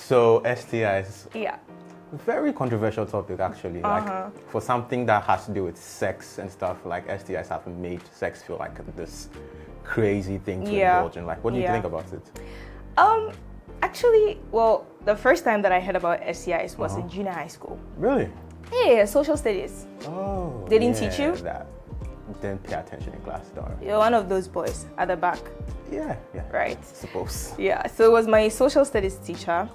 So STIs, Yeah. very controversial topic actually. Like for something that has to do with sex and stuff, like STIs have made sex feel like this crazy thing to indulge in. Like, what do you think about it? Actually, well, the first time that I heard about STIs was in junior high school. Really? Yeah, social studies. Oh. They didn't teach you? That didn't pay attention in class, though. You're one of those boys at the back. Yeah. Right. Suppose. Yeah, so it was my social studies teacher.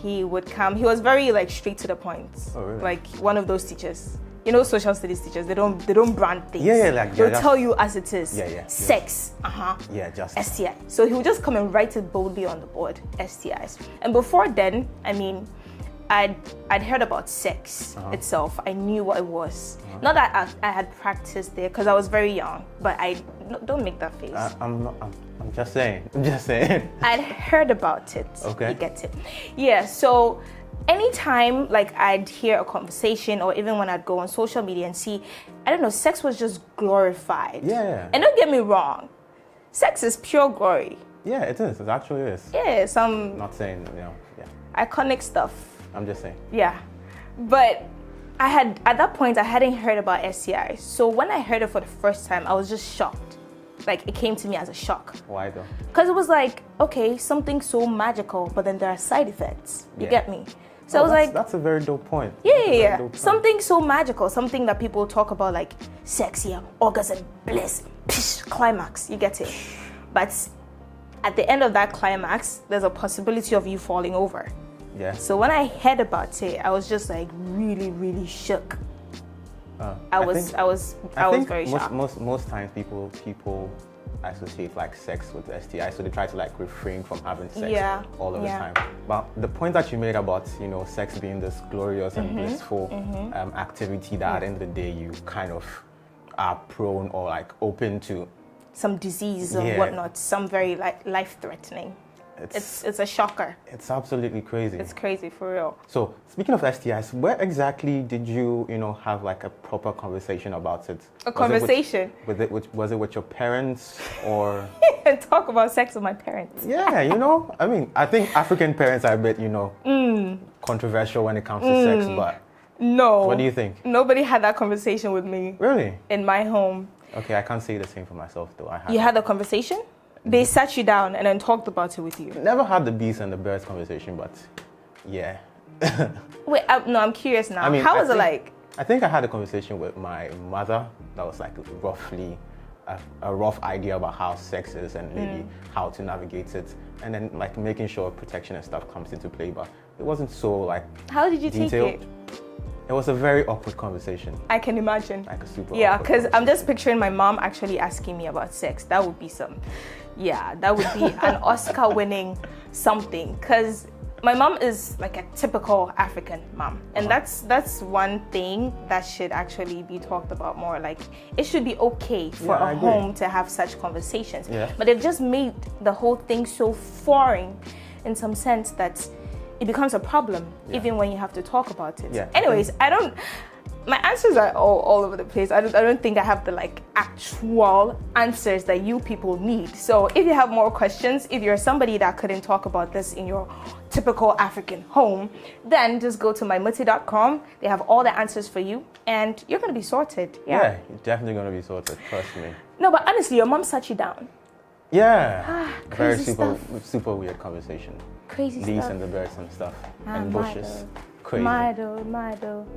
He would come. He was very like straight to the point. Oh, really? Like one of those teachers. You know, social studies teachers. They don't brand things. Yeah, like they'll tell you as it is. Yeah. Sex. Yeah, just STI. So he would just come and write it boldly on the board. STIs. And before then, I mean, I'd heard about sex itself. I knew what it was. Not that I had practiced there because I was very young. But don't make that face. I'm just saying. I'm just saying. I'd heard about it. Okay. You get it. Yeah. So anytime like I'd hear a conversation, or even when I'd go on social media and see, I don't know, sex was just glorified. Yeah. And don't get me wrong, sex is pure glory. Yeah, it is. It actually is. Yeah. Some Not saying, yeah. iconic stuff. I'm just saying. Yeah. But at that point I hadn't heard about STIs. So when I heard it for the first time, I was just shocked. Like it came to me as a shock. Why though? Because it was like, okay, something so magical, but then there are side effects. You get me? So I was like, that's a very dope point. Yeah. Something so magical, something that people talk about like sex, orgasm, bliss, climax. You get it? But at the end of that climax, there's a possibility of you falling over. Yeah. So when I heard about it, I was just like really, really shook. I was very shocked. Most times people associate like sex with STI, so they try to like refrain from having sex all of the time. But the point that you made about sex being this glorious and blissful activity that at the end of the day you kind of are prone or like open to some disease or whatnot, some very like life-threatening. It's a shocker. It's absolutely crazy. It's crazy for real. So speaking of STIs, where exactly did you have like a proper conversation about it? Conversation? Was it with your parents or? Talk about sex with my parents. Yeah, I mean, I think African parents are a bit, controversial when it comes to sex, but. No. What do you think? Nobody had that conversation with me. Really? In my home. Okay, I can't say the same for myself though. You had a conversation? They sat you down and then talked about it with you? Never had the bees and the birds conversation, but yeah. Wait, I'm curious now. I mean, how was it like? I think I had a conversation with my mother that was like roughly a rough idea about how sex is and maybe how to navigate it, and then like making sure protection and stuff comes into play, but it wasn't so like how did you detailed. take it? It was a very awkward conversation. I can imagine. Like a super yeah, awkward because I'm just conversation. picturing my mom actually asking me about sex. That would be that would be an Oscar-winning something. Because my mom is like a typical African mom, and that's one thing that should actually be talked about more. Like it should be okay for a home to have such conversations. Yeah. But they've just made the whole thing so foreign, in some sense that it becomes a problem even when you have to talk about it. Yeah. Anyways, my answers are all over the place. I don't think I have the like actual answers that you people need. So if you have more questions, if you're somebody that couldn't talk about this in your typical African home, then just go to mymuti.com. They have all the answers for you and you're going to be sorted. Yeah, you're definitely going to be sorted, trust me. No, but honestly, your mom sat you down. Yeah. Very Crazy super weird conversation. Crazy Bees stuff. and the birds and stuff. And my bushes. dog. Crazy. My dog.